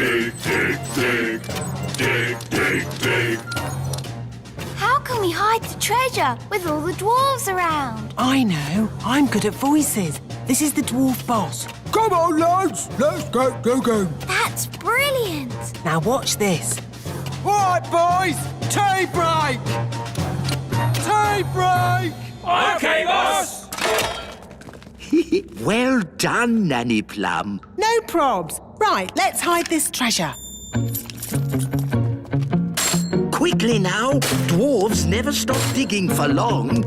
dig, dig, dig. Dig, dig, dig. How can we hide the treasure with all the dwarves around? I know. I'm good at voices. This is the dwarf boss. Come on, lads. Let's go. That's brilliant. Now watch this. All right, boys. Tea break. Tea break. OK, boss. Well done, Nanny Plum. No probs. Right, let's hide this treasure. Quickly now. Dwarves never stop digging for long.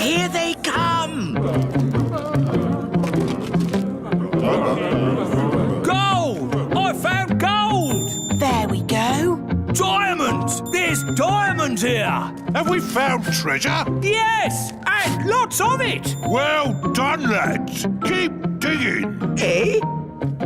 Here they come. Gold! I found gold! There we go. Diamonds! There's diamonds here! Have we found treasure? Yes! And lots of it! Well done, lads. Keep digging. Eh?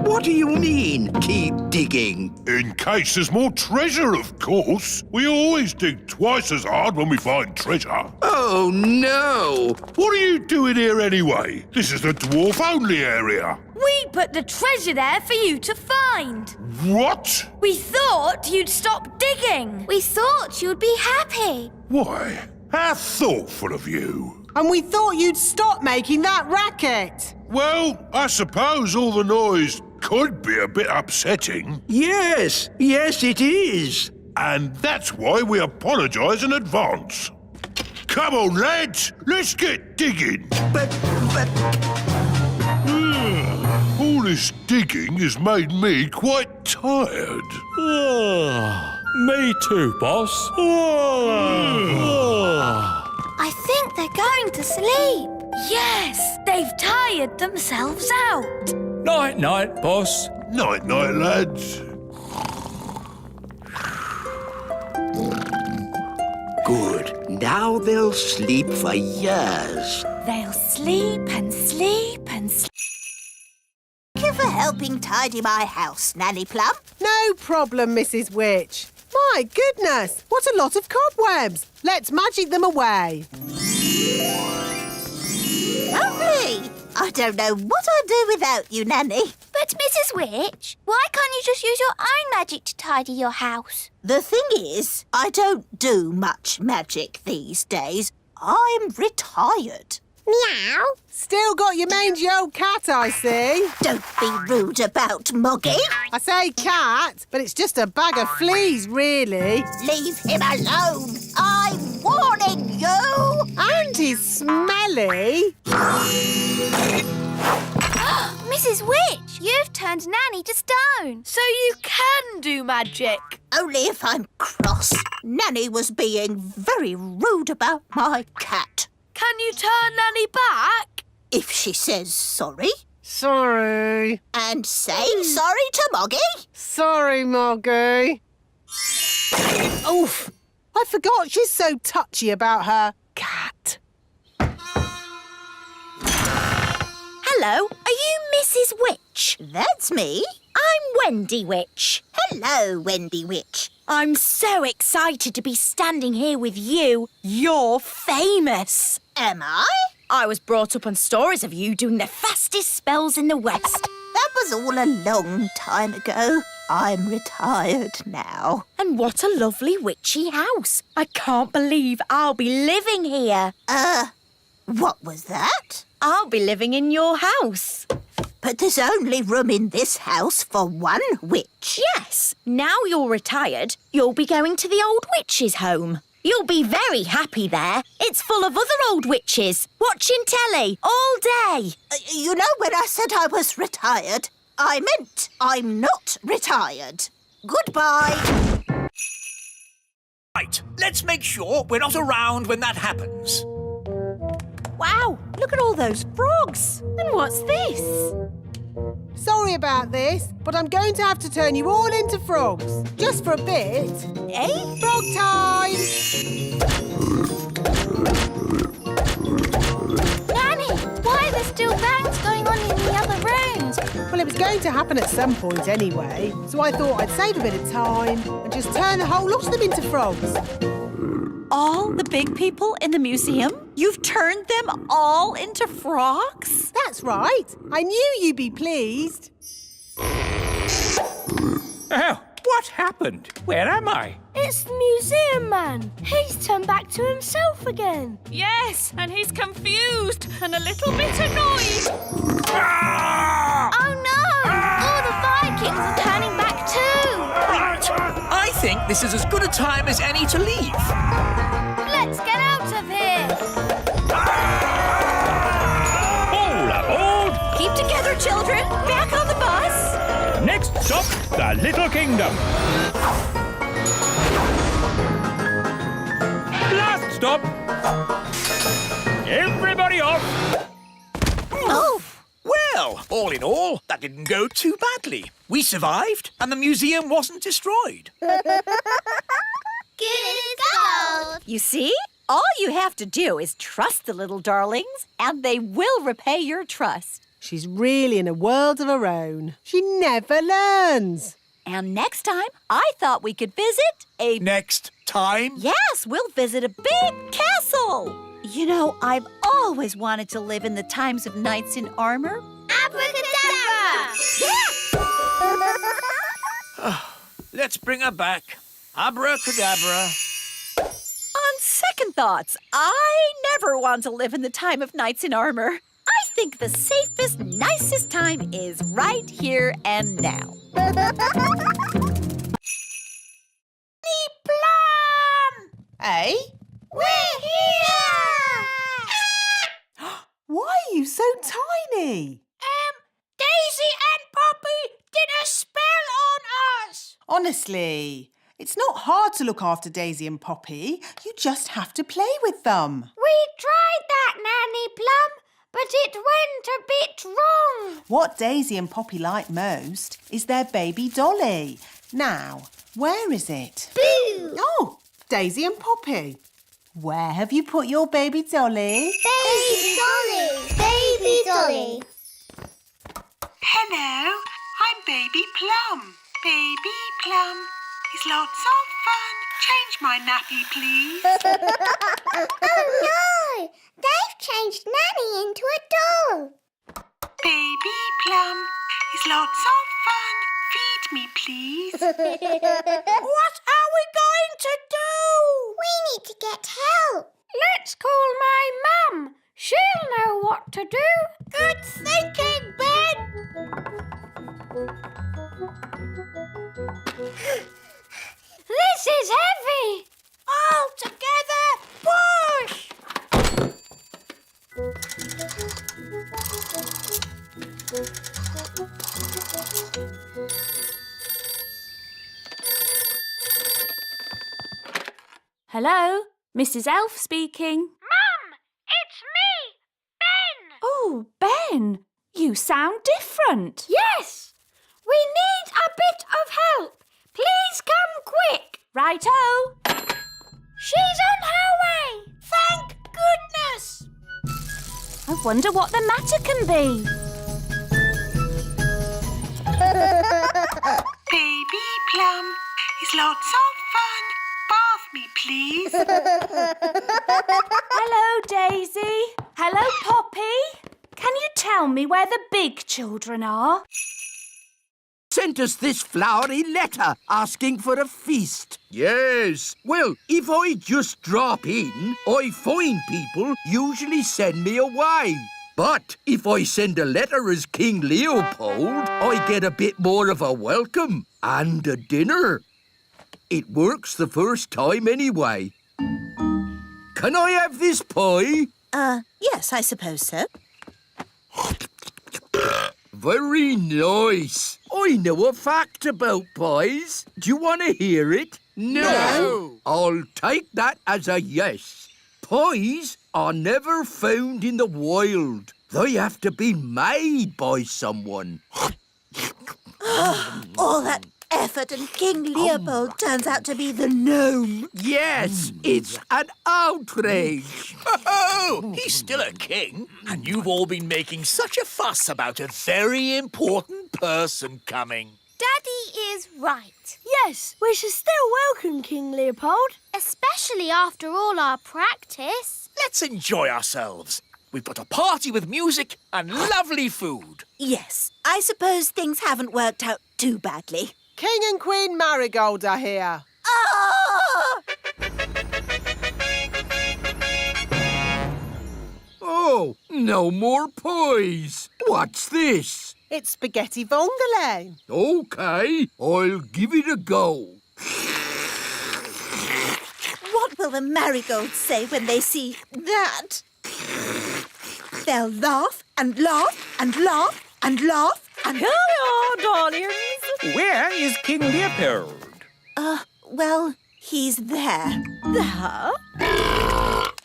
What do you mean, keep digging? In case there's more treasure, of course. We always dig twice as hard when we find treasure. Oh, no. What are you doing here anyway? This is the dwarf-only area. We put the treasure there for you to find. What? We thought you'd stop digging. We thought you'd be happy. Why? How thoughtful of you. And we thought you'd stop making that racket. Well, I suppose all the noise could be a bit upsetting. Yes, it is. And that's why we apologise in advance. Come on, lads. Let's get digging. But... All this digging has made me quite tired. Me too, boss. I think they're going to sleep. Yes, they've tired themselves out. Night-night, boss. Night-night, lads. Good. Now they'll sleep for years. They'll sleep and sleep and sleep. Thank you for helping tidy my house, Nanny Plum. No problem, Mrs. Witch. My goodness, what a lot of cobwebs. Let's magic them away. Lovely. I don't know what I'd do without you, Nanny. But, Mrs. Witch, why can't you just use your own magic to tidy your house? The thing is, I don't do much magic these days. I'm retired. Meow. Still got your mangy old cat, I see. Don't be rude about Moggy. I say cat, but it's just a bag of fleas, really. Leave him alone. I'm warning you. And he's smelly. Mrs. Witch, you've turned Nanny to stone, so you can do magic. Only if I'm cross. Nanny was being very rude about my cat. Can you turn Nanny back? If she says sorry. Sorry. And say sorry to Moggy. Sorry, Moggy. Oof. I forgot she's so touchy about her cat. Hello, are you Mrs. Witch? That's me. I'm Wendy Witch. Hello, Wendy Witch. I'm so excited to be standing here with you. You're famous. Am I? I was brought up on stories of you doing the fastest spells in the West. That was all a long time ago. I'm retired now. And what a lovely witchy house. I can't believe I'll be living here. What was that? I'll be living in your house. But there's only room in this house for one witch. Yes, now you're retired, you'll be going to the old witch's home. You'll be very happy there. It's full of other old witches, watching telly all day. You know, when I said I was retired, I meant I'm not retired. Goodbye. Right, let's make sure we're not around when that happens. Wow, look at all those frogs. And what's this? Sorry about this, but I'm going to have to turn you all into frogs. Just for a bit. Eh? Frog time! Nanny, why are there still bangs going on in the other rooms? Well, it was going to happen at some point anyway, so I thought I'd save a bit of time and just turn the whole lot of them into frogs. All the big people in the museum? You've turned them all into frogs? That's right. I knew you'd be pleased. Oh, what happened? Where am I? It's the museum man. He's turned back to himself again. Yes, and he's confused and a little bit annoyed. Oh no! All the Vikings are turning back too. Right. I think this is as good a time as any to leave. Let's get out of here. All aboard! Keep together, children. Back on the bus. Next stop, the Little Kingdom. Last stop. Everybody off. Oh! Well, all in all, that didn't go too badly. We survived, and the museum wasn't destroyed. Good as gold. You see? All you have to do is trust the little darlings, and they will repay your trust. She's really in a world of her own. She never learns. And next time, I thought we could visit a... Next time? Yes, we'll visit a big castle. You know, I've always wanted to live in the times of knights in armor. Abracadabra! Let's bring her back. Abracadabra. On second thoughts, I never want to live in the time of knights in armor. I think the safest, nicest time is right here and now. Eh? We're here! Why are you so tiny? Daisy and Poppy did a spell on us. Honestly, it's not hard to look after Daisy and Poppy. You just have to play with them. We tried that, Nanny Plum, but it went a bit wrong. What Daisy and Poppy like most is their baby dolly. Now, where is it? Boo! Oh, Daisy and Poppy. Where have you put your baby dolly? Baby Dolly! Baby Dolly! Hello, I'm Baby Plum. Baby Plum is lots of fun. Change my nappy, please. Oh no! They've changed Nanny into a doll. Baby Plum is lots of fun. Feed me, please. What are we going to do? We need to get help. Let's call my mum. She'll know what to do. Good thinking, Ben. This is heavy. All together, push. Hello, Mrs. Elf speaking. Mum, it's me, Ben. Oh, Ben, you sound different. Yes, we need a bit of help. Please come quick. Righto. She's on her way. Thank goodness. I wonder what the matter can be. Baby Plum is lots of fun. Bath me, please. Hello, Daisy. Hello, Poppy. Can you tell me where the big children are? Sent us this flowery letter asking for a feast. Yes. Well, if I just drop in, I find people usually send me away. But if I send a letter as King Leopold, I get a bit more of a welcome and a dinner. It works the first time anyway. Can I have this pie? Yes, I suppose so. Very nice. I know a fact about pies. Do you want to hear it? No. I'll take that as a yes. Pies are never found in the wild. They have to be made by someone. All that effort and King Leopold turns out to be the gnome. Yes, it's an outrage. Oh, he's still a king, and you've all been making such a fuss about a very important person coming. Daddy is right. Yes, we should still welcome King Leopold. Especially after all our practice. Let's enjoy ourselves. We've got a party with music and lovely food. Yes, I suppose things haven't worked out too badly. King and Queen Marigold are here. Ah! Oh, no more pies. What's this? It's spaghetti vongole. OK, I'll give it a go. What will the marigolds say when they see that? They'll laugh and laugh and laugh and laugh and... Here we are, darlings. Where is King Leopold? Well, he's there. There?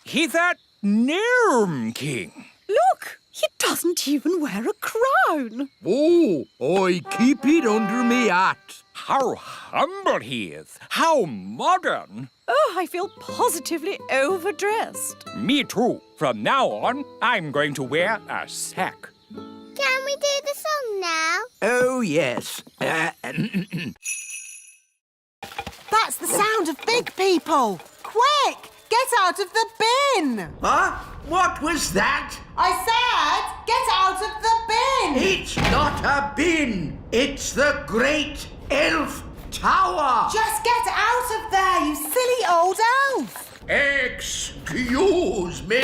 He's that Gnome King. Look, he doesn't even wear a crown. Oh, I keep it under me hat. How humble he is. How modern. Oh, I feel positively overdressed. Me too. From now on, I'm going to wear a sack. Can we do the song now? Oh, yes. That's the sound of big people. Quick, get out of the bin. Huh? What was that? I said, get out of the bin. It's not a bin. It's the Great Elf Tower. Just get out of there, you silly old elf. Excuse me.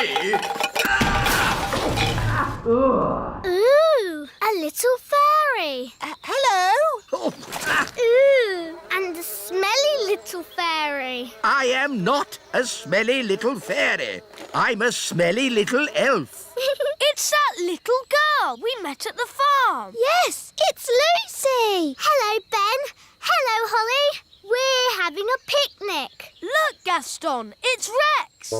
Ooh, a little fairy. Hello. Ooh, and a smelly little fairy. I am not a smelly little fairy. I'm a smelly little elf. It's that little girl we met at the farm. Yes, it's Lucy. Hello, Ben. Hello, Holly. We're having a picnic. Look, Gaston, it's Rex.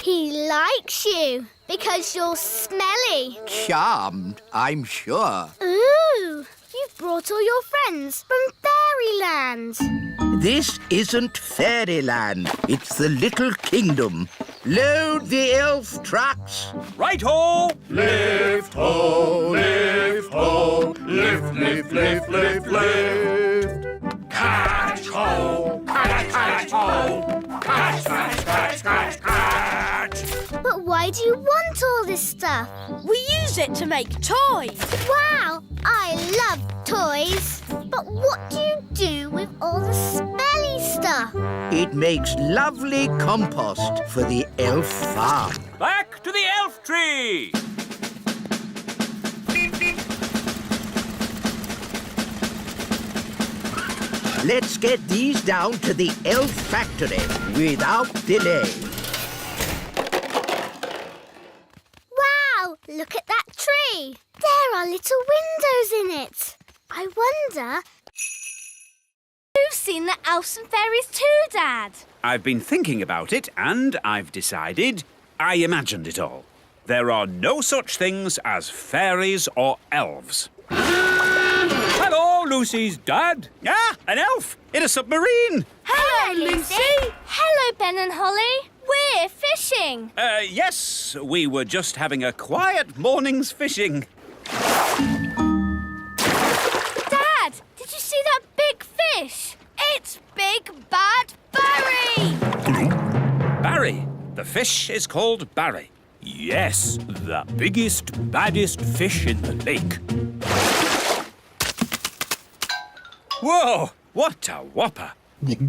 He likes you because you're smelly. Charmed, I'm sure. Ooh, you've brought all your friends from fairyland. This isn't fairyland. It's the little kingdom. Load the elf trucks. Right-ho! Lift ho, lift ho, lift, lift, lift, lift, lift. Catch ho, catch, catch ho, catch, catch, catch, catch, catch. But why do you want all this stuff? We use it to make toys. Wow, I love toys. But what do you do with all the smelly stuff? It makes lovely compost for the elf farm. Back to the elf tree! Let's get these down to the elf factory without delay. Wow, look at that tree. There are little windows in it. I wonder... You've seen the elves and fairies too, Dad. I've been thinking about it and I've decided I imagined it all. There are no such things as fairies or elves. Hello, Lucy's dad. Ah, an elf in a submarine. Hello, Lucy. Hello, Ben and Holly. We're fishing. Yes, we were just having a quiet morning's fishing. Dad, did you see that big fish? It's Big Bad Barry. Barry. The fish is called Barry. Yes, the biggest, baddest fish in the lake. Whoa, what a whopper. Dad,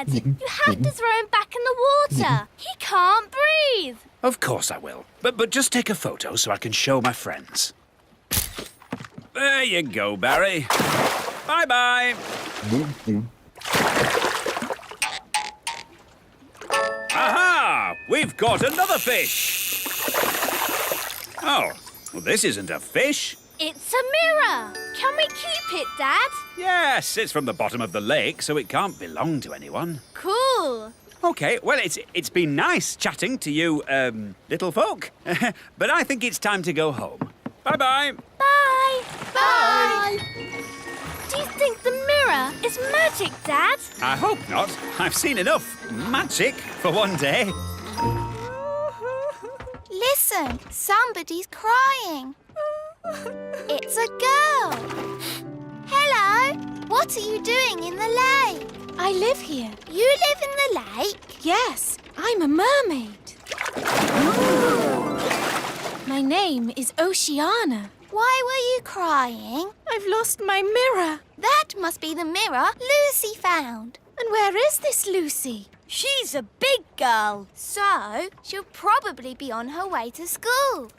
you have to throw him back in the water. He can't breathe. Of course I will. But just take a photo so I can show my friends. There you go, Barry. Bye-bye. Aha! We've got another fish. Oh, well, this isn't a fish. It's a mirror. Can we keep it, Dad? Yes, it's from the bottom of the lake, so it can't belong to anyone. Cool. OK, well, it's been nice chatting to you, little folk. But I think it's time to go home. Bye-bye. Bye. Bye. Do you think the mirror is magic, Dad? I hope not. I've seen enough magic for one day. Listen, somebody's crying. It's a girl. Hello, what are you doing in the lake? I live here. You live in the lake? Yes, I'm a mermaid. My name is Oceana. Why were you crying? I've lost my mirror. That must be the mirror Lucy found. And where is this Lucy? She's a big girl, so she'll probably be on her way to school.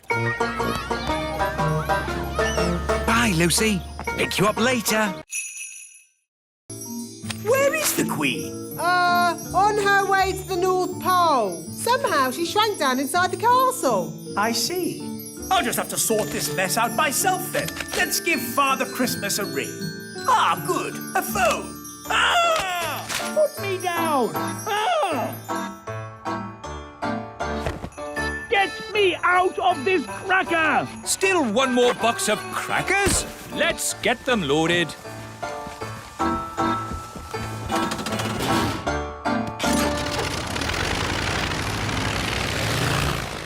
Bye, Lucy. Pick you up later. Where is the Queen? On her way to the North Pole. Somehow she shrank down inside the castle. I see. I'll just have to sort this mess out myself then. Let's give Father Christmas a ring. Ah, good. A phone. Ah! Put me down. Ah! Get me out of this cracker! Still one more box of crackers? Let's get them loaded.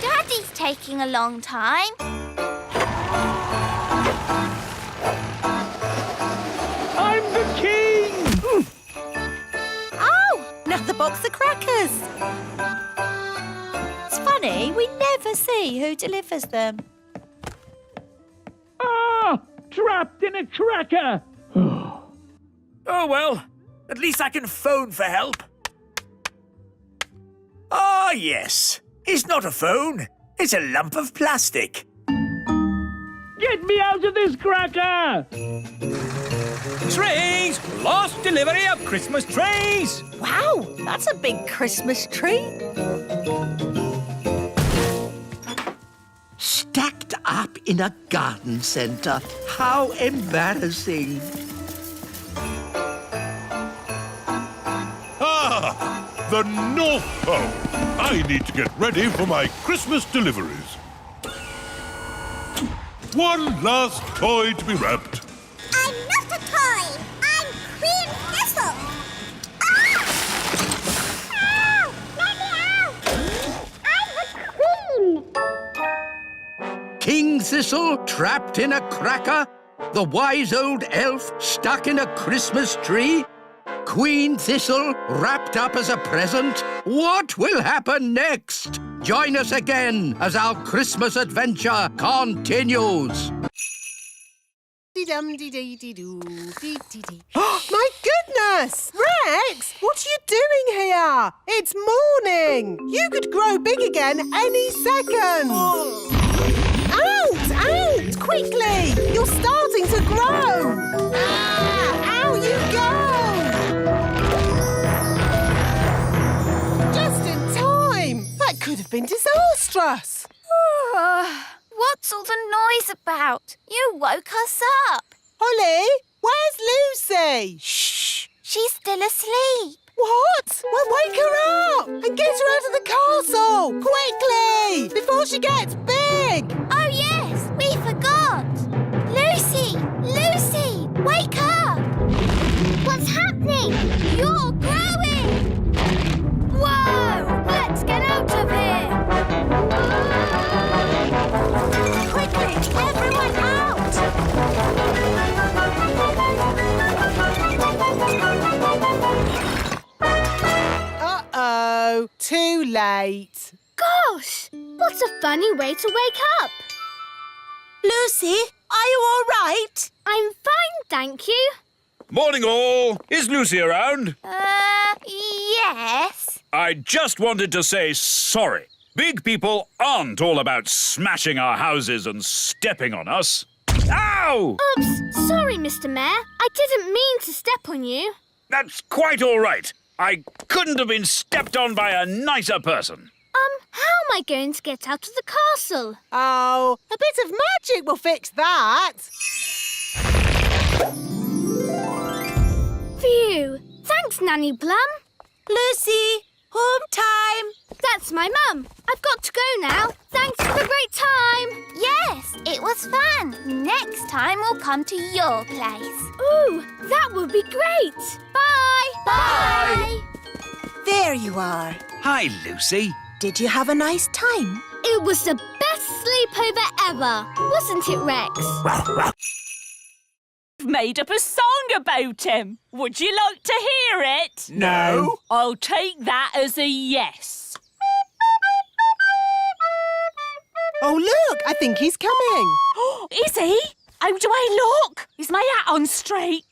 Daddy's taking a long time. I'm the king! Oh, another box of crackers. It's funny, we never see who delivers them. Ah! Trapped in a cracker! Oh, well. At least I can phone for help. Ah, yes. It's not a phone. It's a lump of plastic. Get me out of this cracker! Trees! Last delivery of Christmas trees! Wow, that's a big Christmas tree. Stacked up in a garden centre. How embarrassing. Ah, the North Pole. I need to get ready for my Christmas deliveries. One last toy to be wrapped. I'm not a toy. I'm Queen Thistle. Ah! Ow! Let me out! I'm the Queen. King Thistle trapped in a cracker? The wise old elf stuck in a Christmas tree? Queen Thistle wrapped up as a present? What will happen next? Join us again as our Christmas adventure continues. My goodness! Rex, what are you doing here? It's morning. You could grow big again any second. Out! Out! Quickly! You're starting to grow! Ah! Out you go! Just in time! That could have been disastrous. What's all the noise about? You woke us up. Holly, where's Lucy? Shh! She's still asleep. What? Well, wake her up and get her out of the castle! Quickly! Before she gets big! Oh, yes! We forgot! Lucy! Lucy! Wake up! What's happening? You're growing! Whoa! Let's get out of here! Quickly! Everyone out! Uh-oh. Too late. Gosh! What a funny way to wake up! Lucy, are you all right? I'm fine, thank you. Morning, all. Is Lucy around? Yes. I just wanted to say sorry. Big people aren't all about smashing our houses and stepping on us. Ow! Oops, sorry, Mr. Mayor. I didn't mean to step on you. That's quite all right. I couldn't have been stepped on by a nicer person. How am I going to get out of the castle? Oh, a bit of magic will fix that. Phew. Thanks, Nanny Plum. Lucy, home time. That's my mum. I've got to go now. Thanks for the great time. Yes, it was fun. Next time we'll come to your place. Ooh, that would be great. Bye. Bye. There you are. Hi, Lucy. Did you have a nice time? It was the best sleepover ever, wasn't it, Rex? I've made up a song about him. Would you like to hear it? No. I'll take that as a yes. Oh, look, I think he's coming. Is he? How do I look? Is my hat on straight?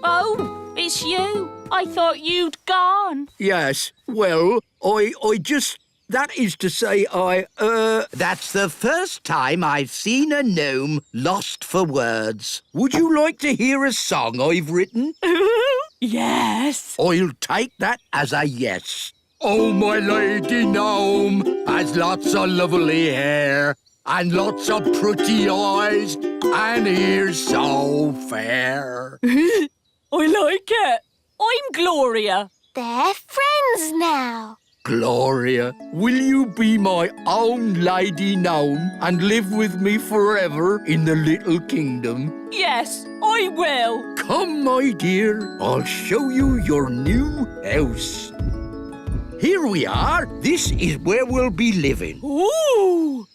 Oh, it's you. I thought you'd gone. Yes, well, I just... That is to say, that's the first time I've seen a gnome lost for words. Would you like to hear a song I've written? Yes. I'll take that as a yes. Oh, my lady gnome has lots of lovely hair and lots of pretty eyes and ears so fair. I like it. I'm Gloria. They're friends now. Gloria, will you be my own lady gnome and live with me forever in the little kingdom? Yes, I will. Come, my dear, I'll show you your new house. Here we are. This is where we'll be living. Ooh!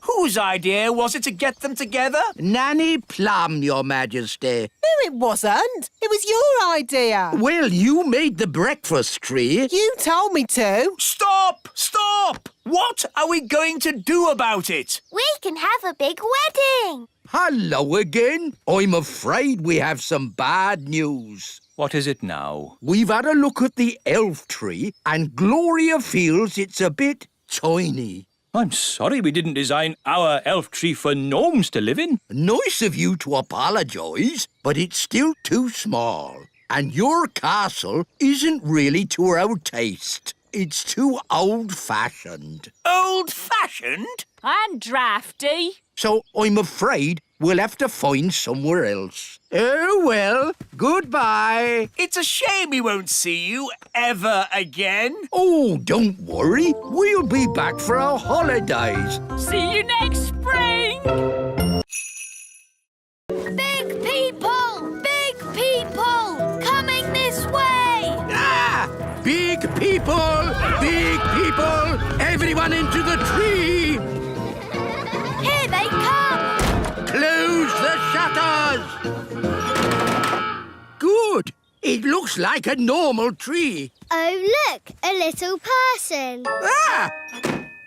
Whose idea was it to get them together? Nanny Plum, Your Majesty. No, it wasn't. It was your idea. Well, you made the breakfast tree. You told me to. Stop! Stop! What are we going to do about it? We can have a big wedding. Hello again. I'm afraid we have some bad news. What is it now? We've had a look at the elf tree and Gloria feels it's a bit tiny. I'm sorry we didn't design our elf tree for gnomes to live in. Nice of you to apologise, but it's still too small. And your castle isn't really to our taste. It's too old-fashioned. Old-fashioned? And drafty. So I'm afraid we'll have to find somewhere else. Oh, well, goodbye. It's a shame we won't see you ever again. Oh, don't worry. We'll be back for our holidays. See you next spring. Big people, coming this way. Ah! Big people! Everyone into the tree! Here they come. Close the shutters! Good. It looks like a normal tree. Oh, look, a little person. Ah!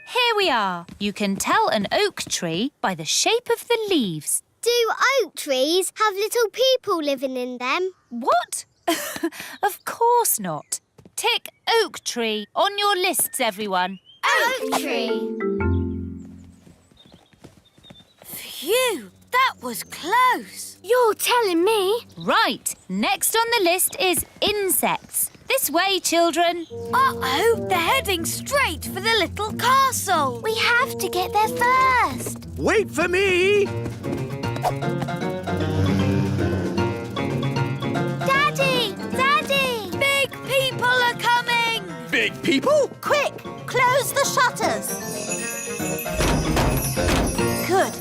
Here we are. You can tell an oak tree by the shape of the leaves. Do oak trees have little people living in them? What? Of course not. Tick oak tree on your lists, everyone. Oak tree. Phew, that was close. You're telling me? Right. Next on the list is insects. This way, children. Uh-oh, they're heading straight for the little castle. We have to get there first. Wait for me! Daddy! Big people are coming! Big people? Quick, close the shutters. Good.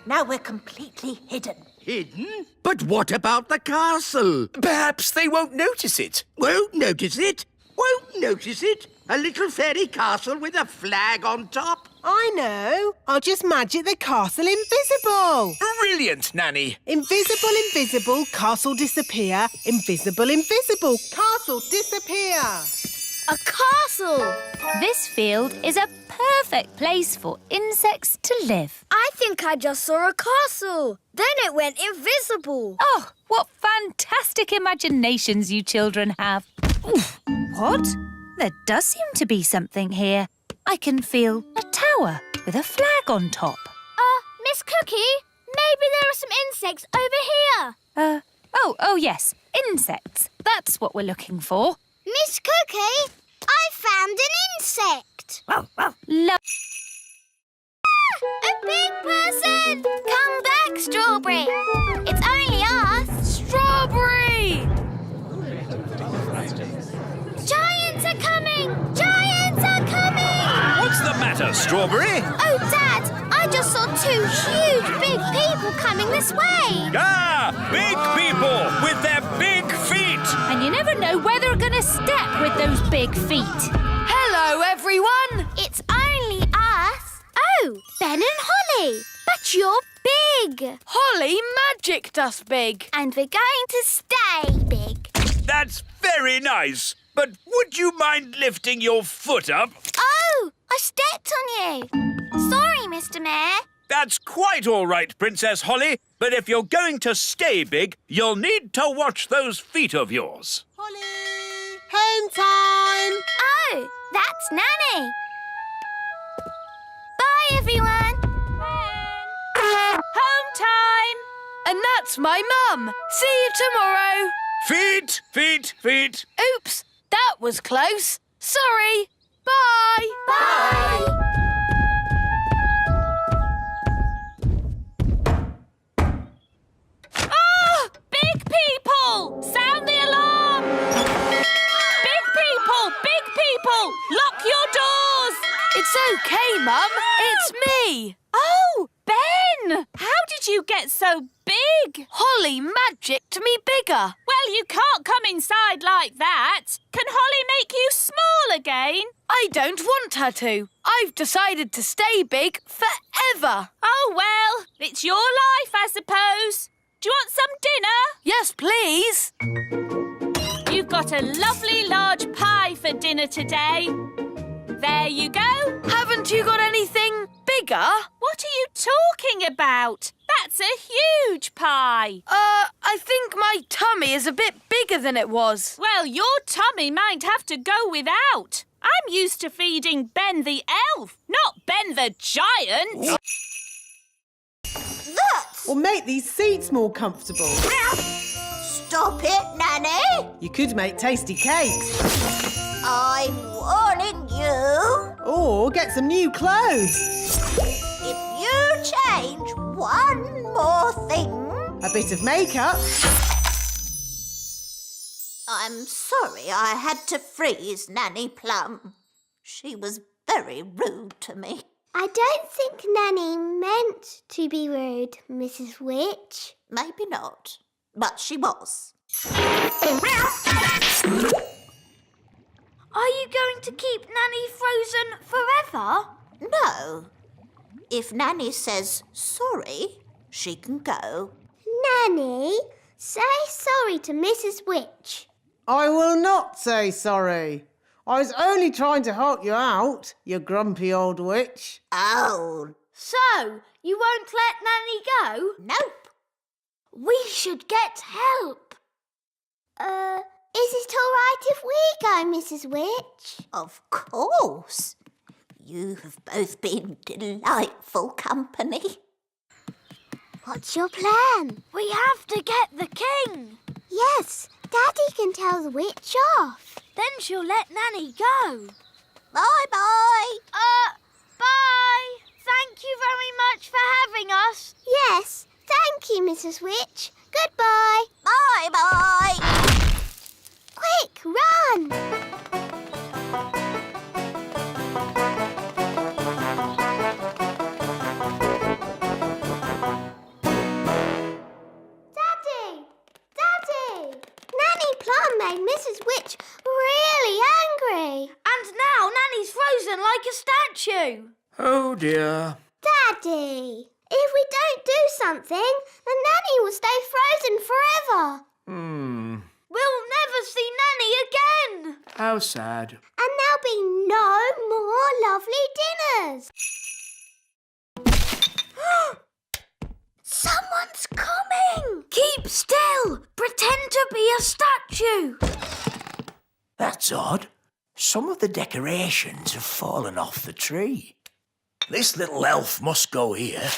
Now we're completely hidden. Hidden? But what about the castle? Perhaps they won't notice it. Won't notice it? A little fairy castle with a flag on top? I know. I'll just magic the castle invisible. Brilliant, Nanny. Invisible, castle disappear. Invisible, castle disappear. A castle! This field is a perfect place for insects to live. I think I just saw a castle. Then it went invisible. Oh, what fantastic imaginations you children have. Oof. What? There does seem to be something here. I can feel a tower with a flag on top. Miss Cookie, maybe there are some insects over here. Oh, yes, insects. That's what we're looking for. Miss Cookie, I found an insect. A big person! Come back, Strawberry. It's only us. Strawberry! Giants are coming! What's the matter, Strawberry? Oh, Dad, I just saw two huge big people coming this way. Ah! Big people with their big feet! And you never know where they're going to step with those big feet. Hello, everyone. It's only us. Oh, Ben and Holly. But But you're big. Holly magicked us big. And we're going to stay big. That's very nice. But would you mind lifting your foot up? Oh, I stepped on you. Sorry, Mr. Mayor. That's quite all right, Princess Holly. But if you're going to stay big, you'll need to watch those feet of yours. Holly! Home time! Oh, that's Nanny. Bye, everyone. Home time. And that's my mum. See you tomorrow. Feet, feet, feet. Oops, that was close. Sorry. Bye. Bye. Oh! Big people! Sound the alarm! Big people! Lock your doors! It's okay, Mum. It's me. Oh, Ben! How did you get so big? Holly magicked me bigger. Well, you can't come inside like that. Can Holly make you small again? I don't want her to. I've decided to stay big forever. Oh, well, it's your life, I suppose. Do you want some dinner? Yes, please. You've got a lovely large pie for dinner today. There you go. Haven't you got anything bigger? What are you talking about? That's a huge pie. I think my tummy is a bit bigger than it was. Well, your tummy might have to go without. I'm used to feeding Ben the elf, not Ben the giant. Or make these seats more comfortable. Stop it, Nanny! You could make tasty cakes. I'm warning you. Or get some new clothes. If you change one more thing... A bit of makeup. I'm sorry I had to freeze Nanny Plum. She was very rude to me. I don't think Nanny meant to be rude, Mrs. Witch. Maybe not, but she was. Are you going to keep Nanny frozen forever? No. If Nanny says sorry, she can go. Nanny, say sorry to Mrs. Witch. I will not say sorry. I was only trying to help you out, you grumpy old witch. Oh. So, you won't let Nanny go? Nope. We should get help. Is it all right if we go, Mrs. Witch? Of course. You have both been delightful company. What's your plan? We have to get the king. Yes, Daddy can tell the witch off. Then she'll let Nanny go. Bye-bye. Bye. Thank you very much for having us. Yes, thank you, Mrs. Witch. Goodbye. Bye-bye. Quick, run. Daddy! Nanny Plum made Mrs. Witch really angry. And now Nanny's frozen like a statue. Oh, dear. Daddy, if we don't do something, then Nanny will stay frozen forever. We'll never see Nanny again. How sad. And there'll be no more lovely dinners. Someone's coming! Keep still! Pretend to be a statue! That's odd. Some of the decorations have fallen off the tree. This little elf must go here.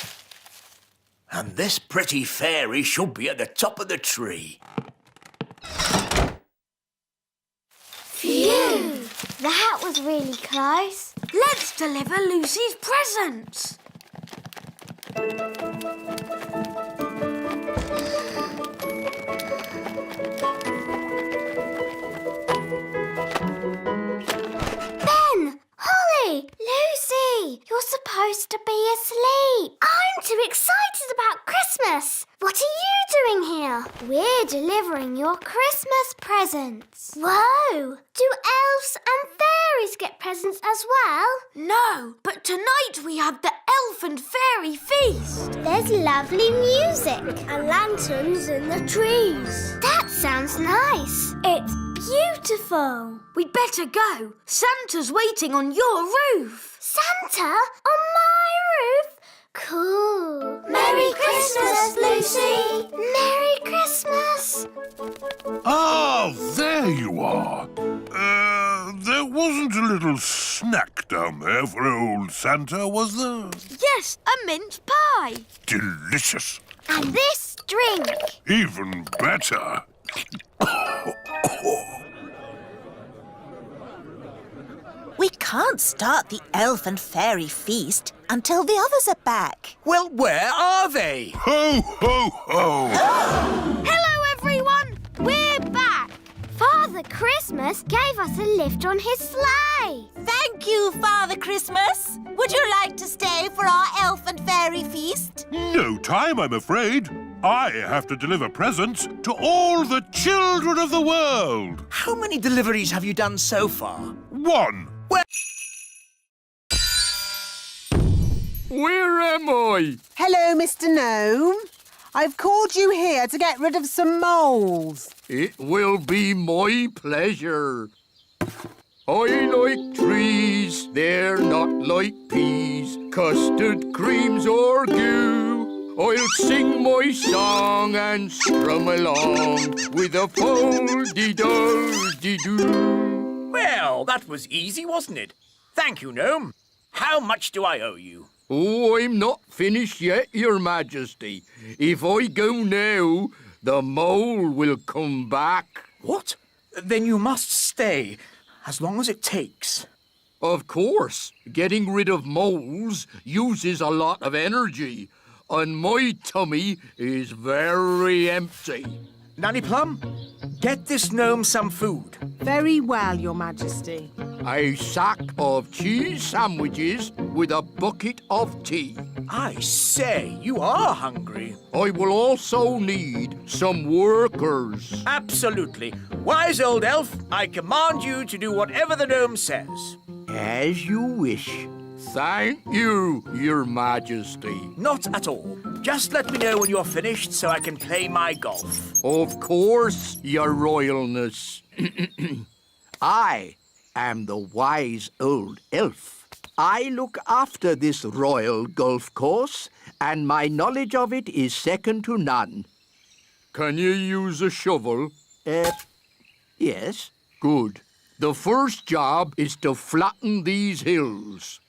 And this pretty fairy should be at the top of the tree. Phew! That was really close. Let's deliver Lucy's presents. Ben! Holly! Lucy! You're supposed to be asleep. I'm too excited about Christmas. What are you doing here? We're delivering your Christmas presents. Whoa! Do elves and fairies get presents as well? No, but tonight we have the elf and fairy feast. There's lovely music. And lanterns in the trees. That sounds nice. It's beautiful. We'd better go. Santa's waiting on your roof. Santa? On my roof? Cool. Merry Christmas, Lucy. Merry Christmas. Ah, there you are. There wasn't a little snack down there for old Santa, was there? Yes, a mince pie. Delicious. And this drink. Even better. We can't start the elf and fairy feast until the others are back. Well, where are they? Ho, ho, ho! Hello, everyone. We're back. Father Christmas gave us a lift on his sleigh. Thank you, Father Christmas. Would you like to stay for our elf and fairy feast? No time, I'm afraid. I have to deliver presents to all the children of the world. How many deliveries have you done so far? 1. Where am I? Hello, Mr. Gnome. I've called you here to get rid of some moles. It will be my pleasure. I like trees, they're not like peas, custard creams or goo. I'll sing my song and strum along with a fol-de-dol-de-doo. Well, that was easy, wasn't it? Thank you, Gnome. How much do I owe you? Oh, I'm not finished yet, Your Majesty. If I go now, the mole will come back. What? Then you must stay, as long as it takes. Of course. Getting rid of moles uses a lot of energy, and my tummy is very empty. Nanny Plum, get this gnome some food. Very well, Your Majesty. A sack of cheese sandwiches with a bucket of tea. I say, you are hungry. I will also need some workers. Absolutely. Wise old elf, I command you to do whatever the gnome says. As you wish. Thank you, Your Majesty. Not at all. Just let me know when you're finished so I can play my golf. Of course, Your Royalness. I am the wise old elf. I look after this royal golf course, and my knowledge of it is second to none. Can you use a shovel? Yes. Good. The first job is to flatten these hills.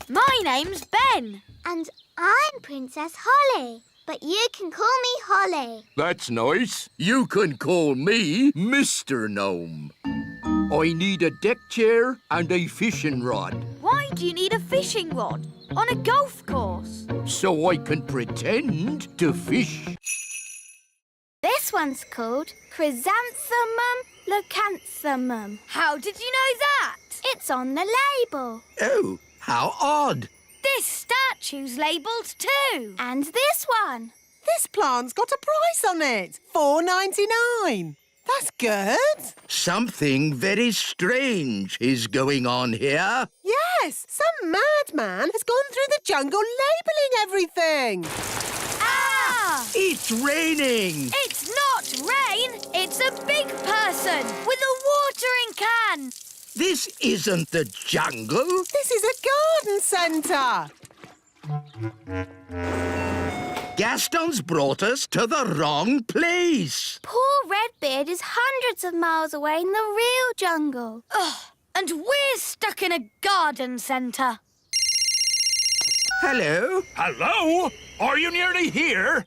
My name's Ben. And I'm Princess Holly. But you can call me Holly. That's nice. You can call me Mr. Gnome. I need a deck chair and a fishing rod. Why do you need a fishing rod on a golf course? So I can pretend to fish. This one's called Chrysanthemum Leucanthemum. How did you know that? It's on the label. Oh, how odd. This statue's labelled too. And this one. This plant's got a price on it. $4.99. That's good. Something very strange is going on here. Yes, some madman has gone through the jungle labelling everything. Ah! It's raining. It's not rain. It's a big person with a watering can. This isn't the jungle. This is a garden centre. Gaston's brought us to the wrong place. Poor Redbeard is hundreds of miles away in the real jungle. Ugh, and we're stuck in a garden centre. Hello? Hello? Are you nearly here?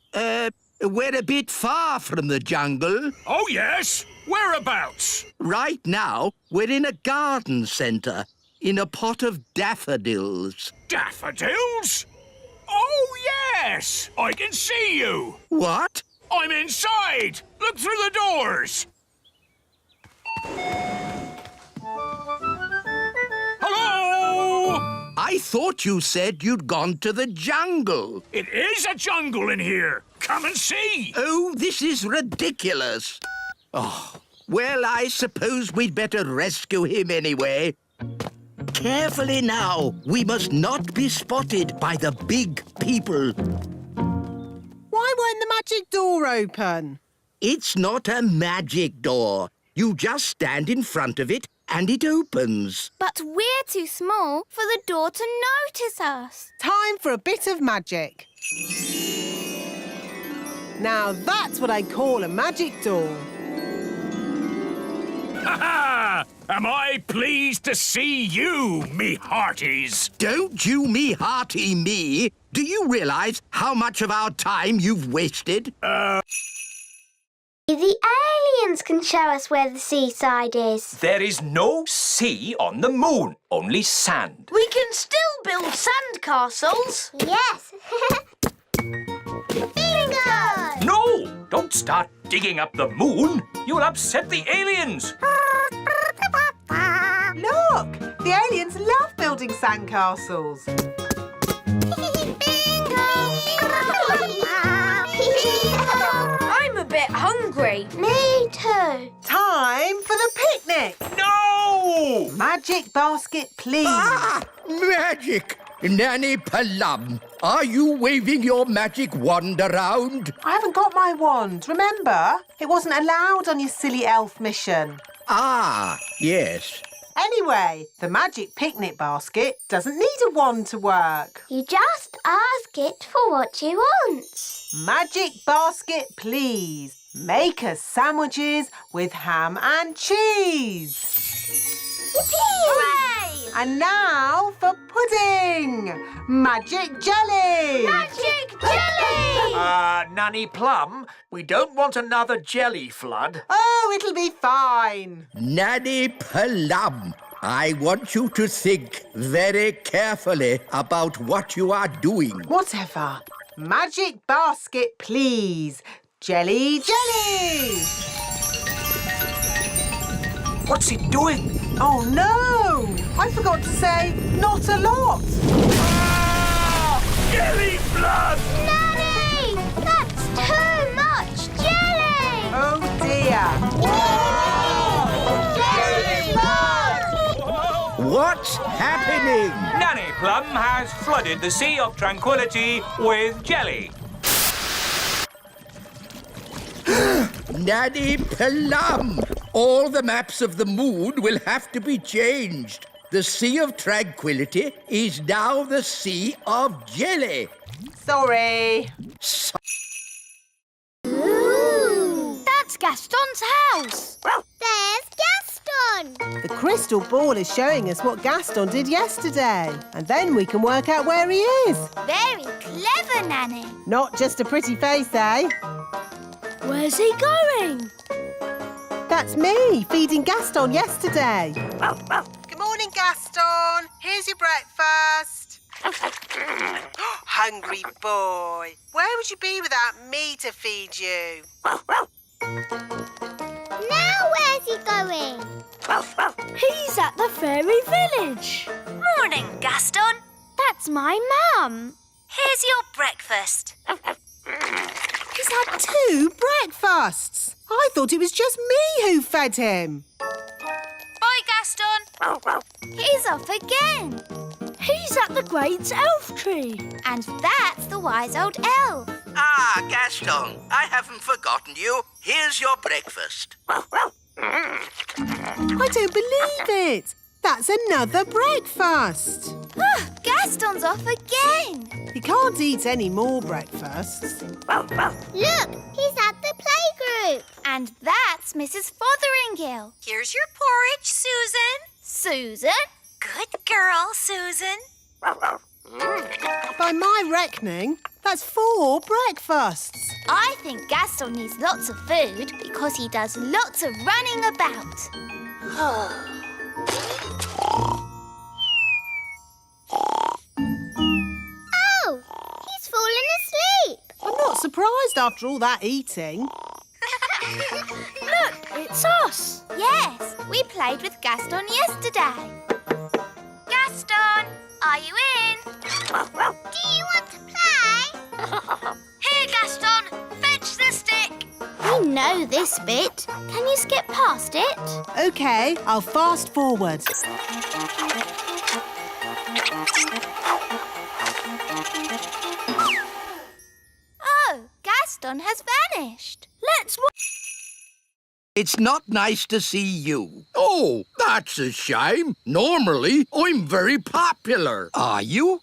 We're a bit far from the jungle. Oh, yes. Whereabouts? Right now, we're in a garden centre, in a pot of daffodils. Daffodils? Oh, yes! I can see you. What? I'm inside. Look through the doors. Hello? I thought you said you'd gone to the jungle. It is a jungle in here. Come and see. Oh, this is ridiculous. Oh, well, I suppose we'd better rescue him anyway. Carefully now. We must not be spotted by the big people. Why won't the magic door open? It's not a magic door. You just stand in front of it and it opens. But we're too small for the door to notice us. Time for a bit of magic. Now that's what I call a magic door. Ha-ha! Am I pleased to see you, me hearties? Don't you me hearty me. Do you realise how much of our time you've wasted? The aliens can show us where the seaside is. There is no sea on the moon, only sand. We can still build sand castles. Yes. Bingo! No! Don't start digging up the moon. You'll upset the aliens. Look! The aliens love building sandcastles. I'm a bit hungry. Me too. Time for the picnic. No! Magic basket, please. Magic! Nanny Plum, are you waving your magic wand around? I haven't got my wand, remember? It wasn't allowed on your silly elf mission. Ah, yes. Anyway, the magic picnic basket doesn't need a wand to work. You just ask it for what you want. Magic basket, please. Make us sandwiches with ham and cheese. Yippee! Hooray! And now for pudding. Magic jelly. Magic jelly! Nanny Plum, we don't want another jelly flood. Oh, it'll be fine. Nanny Plum, I want you to think very carefully about what you are doing. Whatever. Magic basket, please. Jelly, jelly. What's it doing? Oh, no. I forgot to say not a lot. Jelly blood! Nanny! That's too much jelly! Oh, dear. Jelly blood! What's happening? Nanny Plum has flooded the Sea of Tranquility with jelly. Nanny Plum, all the maps of the moon will have to be changed. The Sea of Tranquility is now the Sea of Jelly. Sorry. Ooh! That's Gaston's house. There's Gaston! The crystal ball is showing us what Gaston did yesterday. And then we can work out where he is. Very clever, Nanny. Not just a pretty face, eh? Where's he going? That's me, feeding Gaston yesterday. Good morning, Gaston. Here's your breakfast. Hungry boy. Where would you be without me to feed you? Now where's he going? He's at the fairy village. Morning, Gaston. That's my mum. Here's your breakfast. He's had 2 breakfasts. I thought it was just me who fed him. Bye, Gaston. He's off again. He's at the great elf tree. And that's the wise old elf. Ah, Gaston, I haven't forgotten you. Here's your breakfast. I don't believe it. That's another breakfast. Gaston's off again. He can't eat any more breakfasts. Look, he's at the playgroup. And that's Mrs. Fotheringill. Here's your porridge, Susan. Susan? Good girl, Susan. By my reckoning, that's 4 breakfasts. I think Gaston needs lots of food because he does lots of running about. Oh, he's fallen asleep. I'm not surprised after all that eating. Look, it's us. Yes, we played with Gaston yesterday. Gaston, are you in? Do you want to play? Here, Gaston. Fetch the stick. We know this bit. Can you skip past it? OK, I'll fast forward. Oh, Gaston has vanished. Let's... It's not nice to see you. Oh, that's a shame. Normally, I'm very popular. Are you?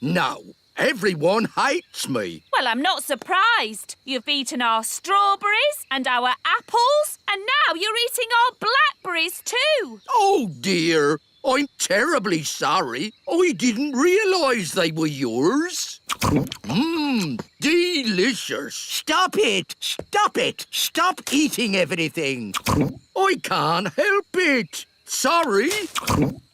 No. Everyone hates me. Well, I'm not surprised. You've eaten our strawberries and our apples, and now you're eating our blackberries too. Oh, dear. I'm terribly sorry. I didn't realise they were yours. Mmm, delicious. Stop it. Stop it. Stop eating everything. I can't help it. Sorry.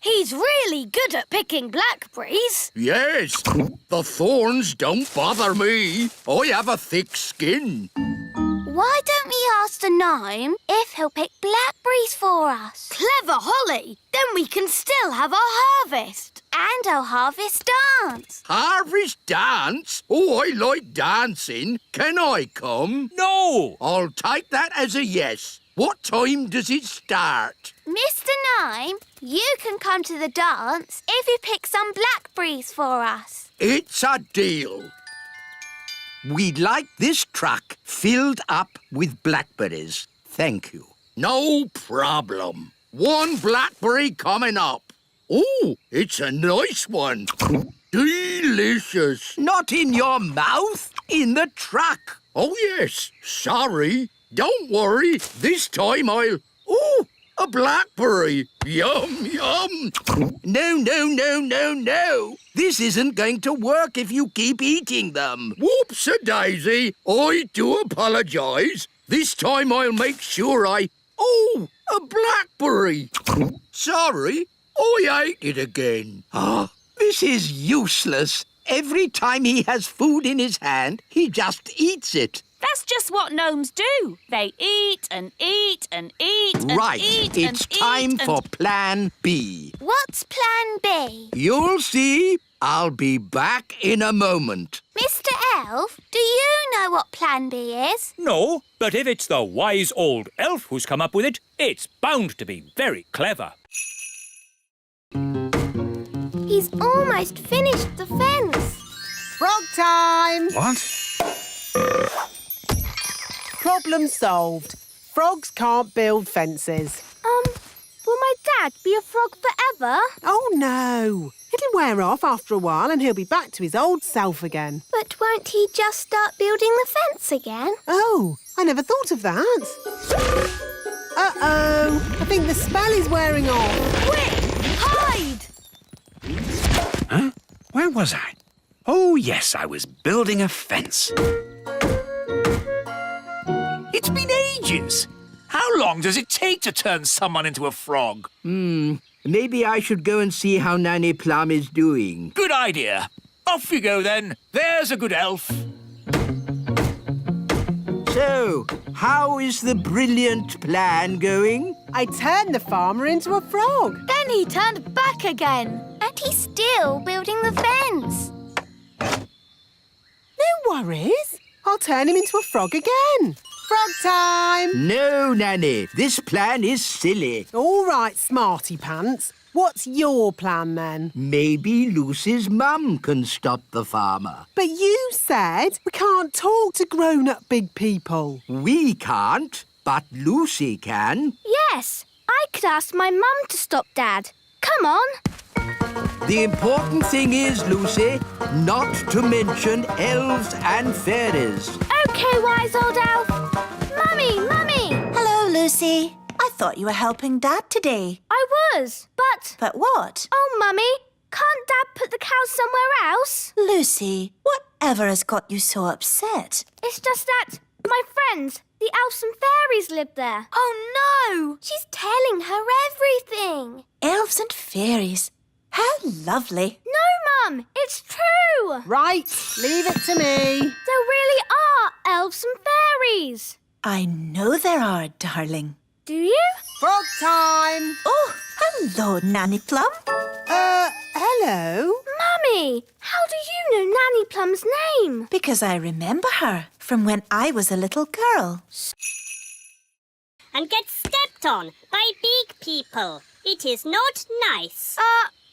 He's really good at picking blackberries. Yes, the thorns don't bother me. I have a thick skin. Why don't we ask the gnome if he'll pick blackberries for us? Clever Holly! Then we can still have our harvest. And our harvest dance. Harvest dance? Oh, I like dancing. Can I come? No! I'll take that as a yes. What time does it start? Mr. Gnome, you can come to the dance if you pick some blackberries for us. It's a deal. We'd like this truck filled up with blackberries. Thank you. No problem. 1 blackberry coming up. Oh, it's a nice one. Delicious. Not in your mouth, in the truck. Oh, yes. Sorry. Don't worry. This time I'll... Oh, a blackberry. Yum, yum. No, no, no, no, no. This isn't going to work if you keep eating them. Whoops-a-daisy. I do apologise. This time I'll make sure I... Oh, a blackberry. Sorry, I ate it again. Ah, this is useless. Every time he has food in his hand, he just eats it. That's just what gnomes do. They eat and eat and eat and Right, eat it's and time eat for Plan B. What's Plan B? You'll see. I'll be back in a moment. Mr. Elf, do you know what Plan B is? No, but if it's the wise old elf who's come up with it, it's bound to be very clever. He's almost finished the fence. Frog time! What? Problem solved. Frogs can't build fences. Will my dad be a frog forever? Oh, no. It'll wear off after a while and he'll be back to his old self again. But won't he just start building the fence again? Oh, I never thought of that. Uh-oh. I think the spell is wearing off. Quick, hide! Huh? Where was I? Oh, yes, I was building a fence. It's been ages. How long does it take to turn someone into a frog? Maybe I should go and see how Nanny Plum is doing. Good idea. Off you go, then. There's a good elf. So, how is the brilliant plan going? I turned the farmer into a frog. Then he turned back again. And he's still building the fence. No worries. I'll turn him into a frog again. Frog time! No, Nanny. This plan is silly. All right, smarty pants. What's your plan, then? Maybe Lucy's mum can stop the farmer. But you said we can't talk to grown-up big people. We can't, but Lucy can. Yes, I could ask my mum to stop Dad. Come on. The important thing is, Lucy, not to mention elves and fairies. OK, wise old elf. Mummy, Mummy! Hello, Lucy. I thought you were helping Dad today. I was, but... But what? Oh, Mummy, can't Dad put the cows somewhere else? Lucy, whatever has got you so upset? It's just that my friends, the elves and fairies, live there. Oh, no! She's telling her everything. Elves and fairies. How lovely. No, Mum, it's true. Right, leave it to me. There really are elves and fairies. I know there are, darling. Do you? Frog time! Oh, hello, Nanny Plum. Hello? Mummy, how do you know Nanny Plum's name? Because I remember her from when I was a little girl. And get stepped on by big people. It is not nice.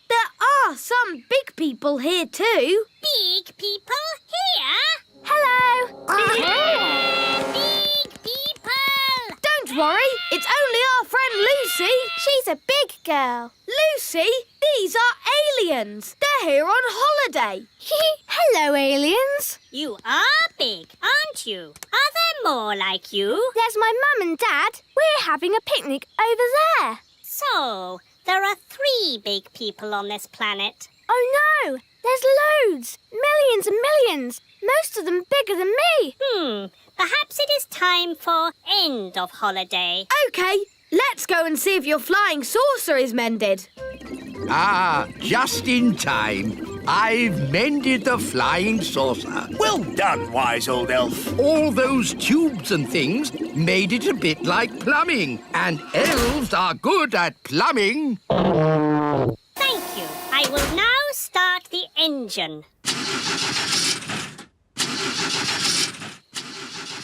There are some big people here too. Big people here? Hello. Big people! Don't worry, it's only our friend Lucy. She's a big girl. Lucy, these are aliens. They're here on holiday. Hello, aliens. You are big, aren't you? Are there more like you? There's my mum and dad. We're having a picnic over there. So, there are 3 big people on this planet. Oh no, there's loads. Millions and millions. Most of them bigger than me. Perhaps it is time for end of holiday. OK, let's go and see if your flying saucer is mended. Ah, just in time. I've mended the flying saucer. Well done, wise old elf. All those tubes and things made it a bit like plumbing, and elves are good at plumbing. Thank you. I will now start the engine.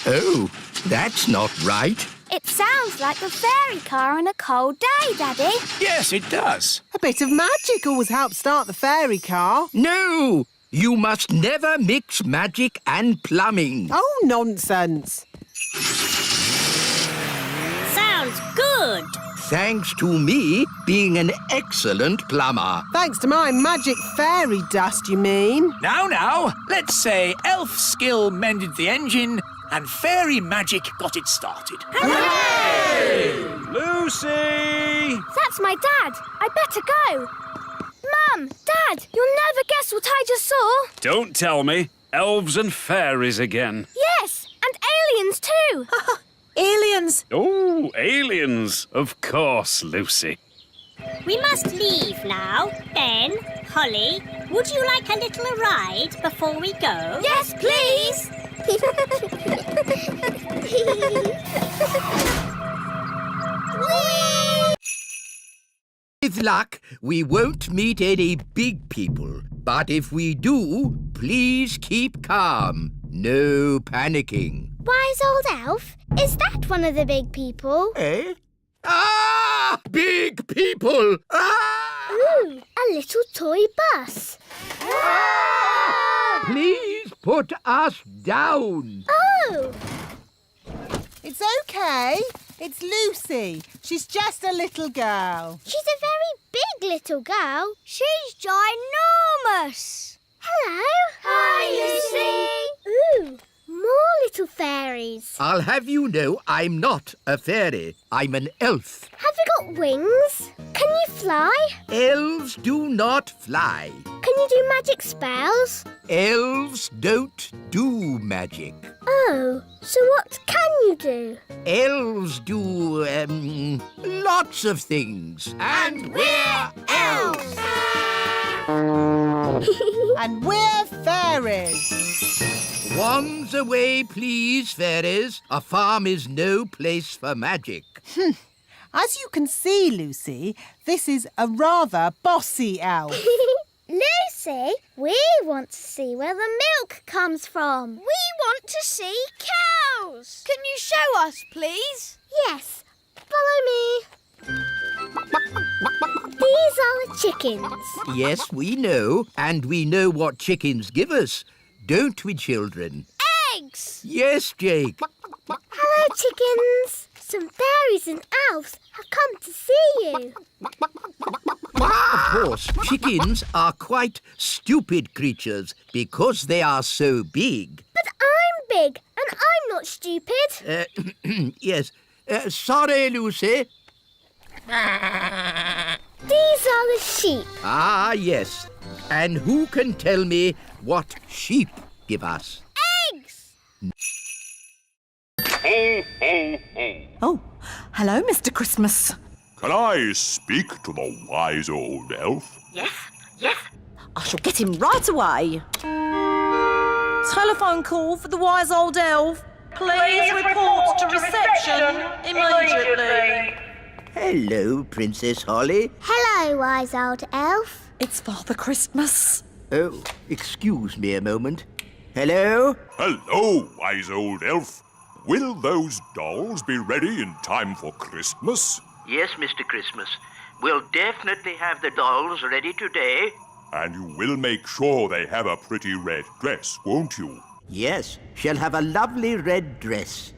Oh, that's not right. It sounds like a fairy car on a cold day, Daddy. Yes, it does. A bit of magic always helps start the fairy car. No, you must never mix magic and plumbing. Oh, nonsense. Sounds good. Thanks to me being an excellent plumber. Thanks to my magic fairy dust, you mean? Now, let's say elf skill mended the engine and fairy magic got it started. Hooray! Lucy! That's my dad. I better go. Mum, Dad, you'll never guess what I just saw. Don't tell me. Elves and fairies again. Yes, and aliens too. Aliens! Oh, aliens. Of course, Lucy. We must leave now. Ben, Holly, would you like a little ride before we go? Yes, please. With luck, we won't meet any big people. But if we do, please keep calm. No panicking. Wise old elf, is that one of the big people? Eh? Ah! Big people! Ah! Ooh, a little toy bus. Please put us down. Oh! It's OK. It's Lucy. She's just a little girl. She's a very big little girl. She's ginormous. Hello. Hi, Lucy. Ooh, more little fairies. I'll have you know I'm not a fairy. I'm an elf. Have you got wings? Can you fly? Elves do not fly. Can you do magic spells? Elves don't do magic. Oh, so what can you do? Elves do, lots of things. And we're elves! And we're fairies. Wands away, please, fairies. A farm is no place for magic. As you can see, Lucy, this is a rather bossy elf. Lucy, we want to see where the milk comes from. We want to see cows. Can you show us, please? Yes. Follow me. These are the chickens. Yes, we know. And we know what chickens give us. Don't we, children? Eggs. Yes, Jake. Hello, chickens. Some fairies and elves have come to see you. Of course, chickens are quite stupid creatures because they are so big. But I'm big and I'm not stupid. Yes. Sorry, Lucy. These are the sheep. Ah, yes. And who can tell me what sheep give us? Eggs. Oh, hello, Mr. Christmas. Can I speak to the wise old elf? Yes. I shall get him right away. Telephone call for the wise old elf. Please report to reception immediately. Hello, Princess Holly. Hello, wise old elf. It's Father Christmas. Oh, excuse me a moment. Hello? Hello, wise old elf. Will those dolls be ready in time for Christmas? Yes, Mr. Christmas. We'll definitely have the dolls ready today. And you will make sure they have a pretty red dress, won't you? Yes, she'll have a lovely red dress.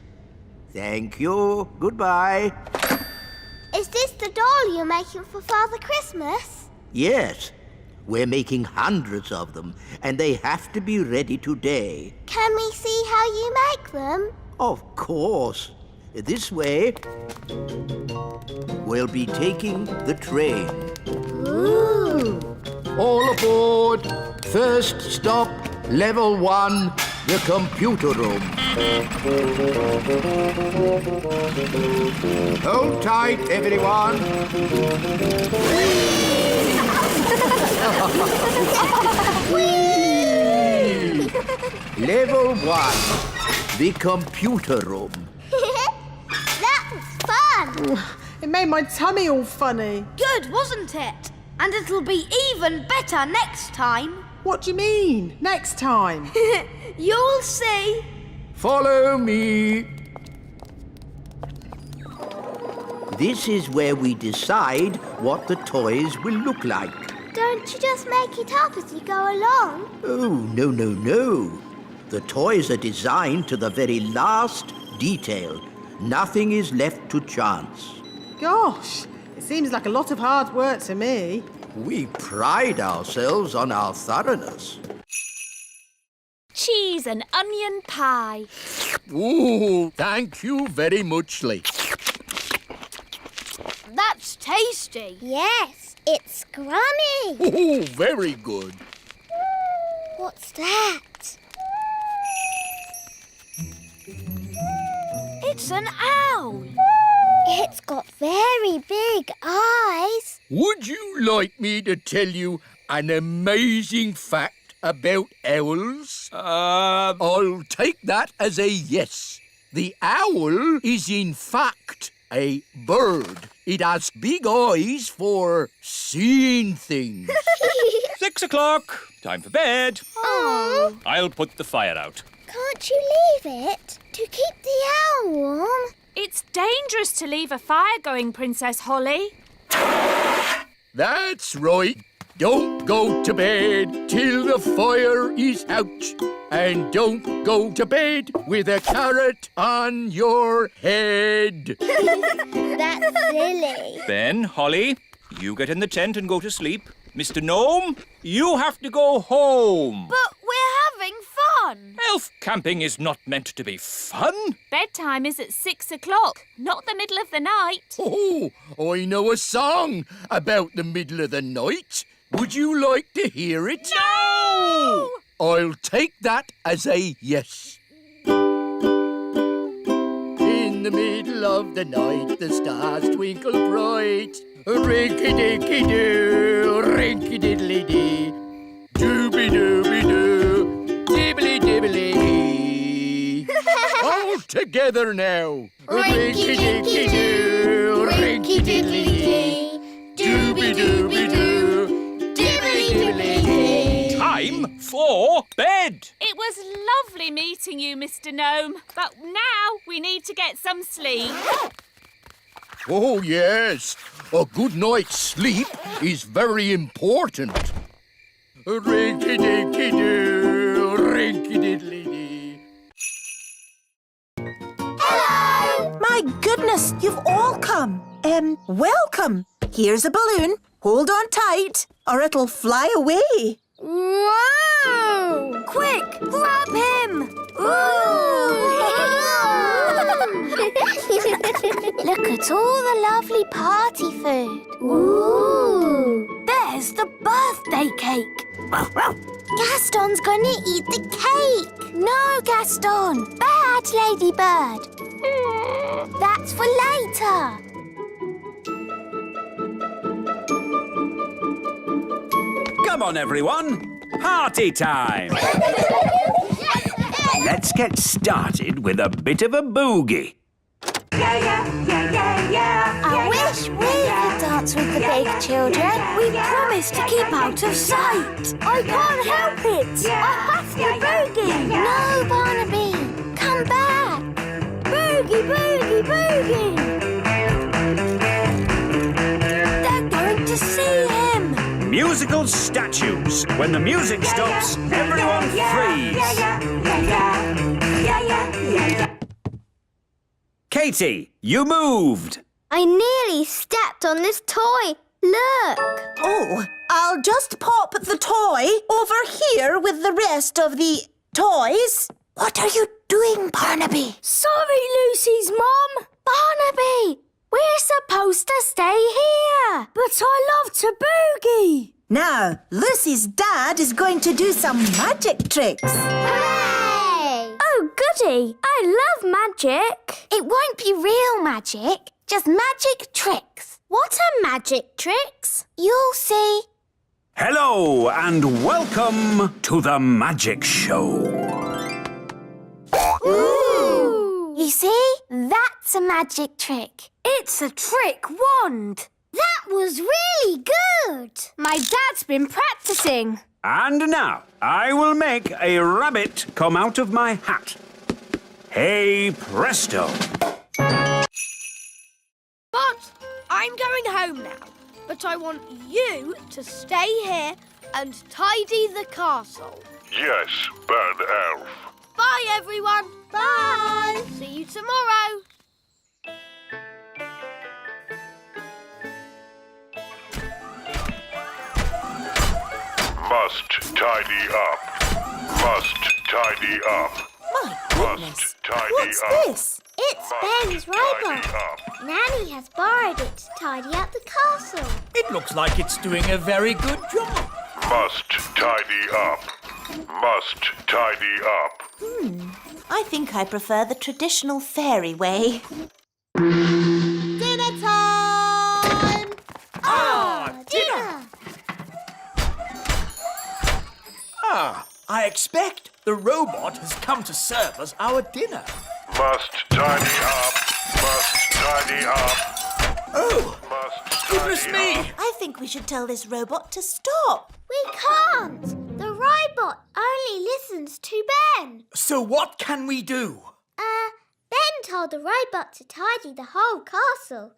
Thank you. Goodbye. Is this the doll you're making for Father Christmas? Yes, we're making hundreds of them, and they have to be ready today. Can we see how you make them? Of course. This way, we'll be taking the train. Ooh. All aboard. First stop, level 1, the computer room. Hold tight, everyone. Level 1, the computer room. That was fun. It made my tummy all funny. Good, wasn't it? And it'll be even better next time. What do you mean, next time? You'll see. Follow me. This is where we decide what the toys will look like. Don't you just make it up as you go along? Oh, no, no, no. The toys are designed to the very last detail. Nothing is left to chance. Gosh, it seems like a lot of hard work to me. We pride ourselves on our thoroughness. Cheese and onion pie. Ooh, thank you very much, Lee. That's tasty. Yes, it's scrummy. Ooh, very good. What's that? It's an owl. It's got very big eyes. Would you like me to tell you an amazing fact about owls? I'll take that as a yes. The owl is in fact a bird. It has big eyes for seeing things. 6 o'clock. Time for bed. Oh, I'll put the fire out. can't you leave it to keep the owl warm? It's dangerous to leave a fire going, Princess Holly. That's right. Don't go to bed till the fire is out. And don't go to bed with a carrot on your head. That's silly. Ben, Holly, you get in the tent and go to sleep. Mr. Gnome, you have to go home. But we're having fun. Elf camping is not meant to be fun. Bedtime is at 6 o'clock, not the middle of the night. Oh, I know a song about the middle of the night. Would you like to hear it? No! I'll take that as a yes. In the middle of the night, the stars twinkle bright. Rinky-dinky-doo, rinky-diddly-dee. Dooby-dooby-doo, dibbly-dibbly-dee. All together now. Rinky-dinky-doo, rinky-diddly-dee. Dooby-dooby-doo, dibbly-dibbly-dee. Time for bed. It was lovely meeting you, Mr. Gnome. But now we need to get some sleep. Oh, yes. A good night's sleep is very important. Rinky-dinky-doo, rinky-diddly-dee. Hello! My goodness, you've all come. Welcome. Here's a balloon. Hold on tight, or it'll fly away. Whoa! Quick, grab him! Look at all the lovely party food. Ooh! There's the birthday cake. Gaston's gonna eat the cake. No, Gaston. Bad, Ladybird. That's for later. Come on, everyone. Party time. Let's get started with a bit of a boogie. I wish we could dance dance with the big children. We promised to keep out of sight. I can't help it. I have to boogie. No, Barnaby. Come back. Boogie, boogie, boogie. They're going to see him. Musical statues. When the music stops, everyone freeze. Katie, you moved. I nearly stepped on this toy. Look. Oh, I'll just pop the toy over here with the rest of the toys. What are you doing, Barnaby? Sorry, Lucy's mum. Barnaby, we're supposed to stay here. But I love to boogie. Now, Lucy's dad is going to do some magic tricks. Hooray! Oh, goody. I love magic. It won't be real magic, just magic tricks. What are magic tricks? You'll see. Hello and welcome to the magic show. Ooh! You see? That's a magic trick. It's a trick wand. That was really good. My dad's been practicing. And now I will make a rabbit come out of my hat. Hey presto. But I'm going home now. But I want you to stay here and tidy the castle. Yes, bad elf. Bye, everyone. Bye. See you tomorrow. Must tidy up. Must tidy up. My goodness. Must tidy What's up. this? It's Ben's robot. Nanny has borrowed it to tidy up the castle. It looks like it's doing a very good job. Must tidy up. Must tidy up. I think I prefer the traditional fairy way. Dinner time! Dinner! I expect the robot has come to serve us our dinner. Must tidy up. Must tidy up. Oh, Must goodness tidy me! up. I think we should tell this robot to stop. We can't. The robot only listens to Ben. So what can we do? Ben told the robot to tidy the whole castle.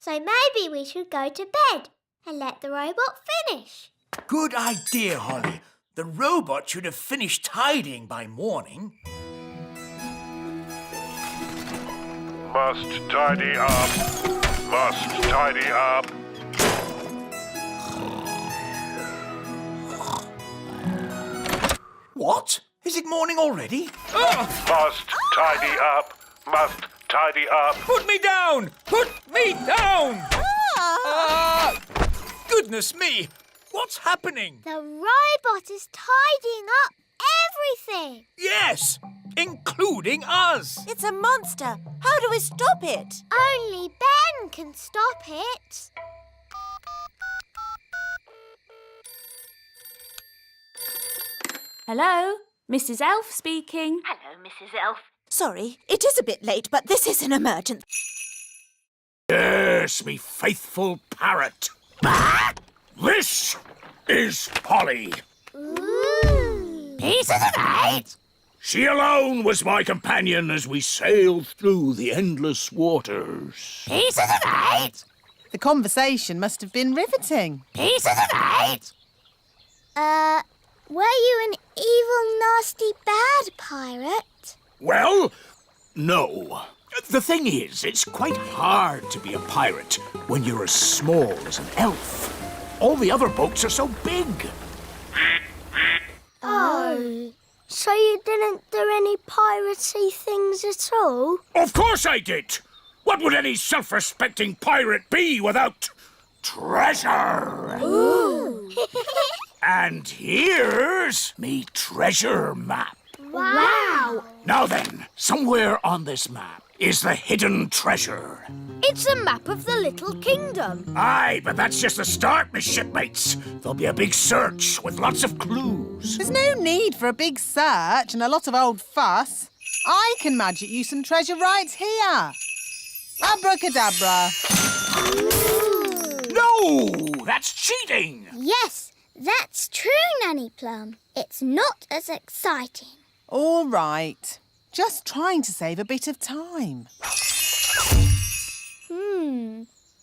So maybe we should go to bed and let the robot finish. Good idea, Holly. The robot should have finished tidying by morning. Must tidy up. Must tidy up. What? Is it morning already? Must tidy up. Must tidy up. Put me down! Put me down! Goodness me! What's happening? The robot is tidying up everything. Yes, including us. It's a monster. How do we stop it? Only Ben can stop it. Hello, Mrs. Elf speaking. Hello, Mrs. Elf. Sorry, it is a bit late, but this is an emergency. Yes, me faithful parrot. This is Polly. Ooh. Pieces of eight. She alone was my companion as we sailed through the endless waters. Pieces of eight. The conversation must have been riveting. Pieces of eight. Were you an evil, nasty, bad pirate? Well, no. The thing is, it's quite hard to be a pirate when you're as small as an elf. All the other boats are so big. Oh. So you didn't do any piratey things at all? Of course I did. What would any self-respecting pirate be without treasure? Ooh. And here's me treasure map. Wow. Now then, somewhere on this map is the hidden treasure. It's a map of the little kingdom. Aye, but that's just the start, me shipmates. There'll be a big search with lots of clues. There's no need for a big search and a lot of old fuss. I can magic you some treasure right here. Abracadabra. No! No! That's cheating! Yes, that's true, Nanny Plum. It's not as exciting. All right. Just trying to save a bit of time.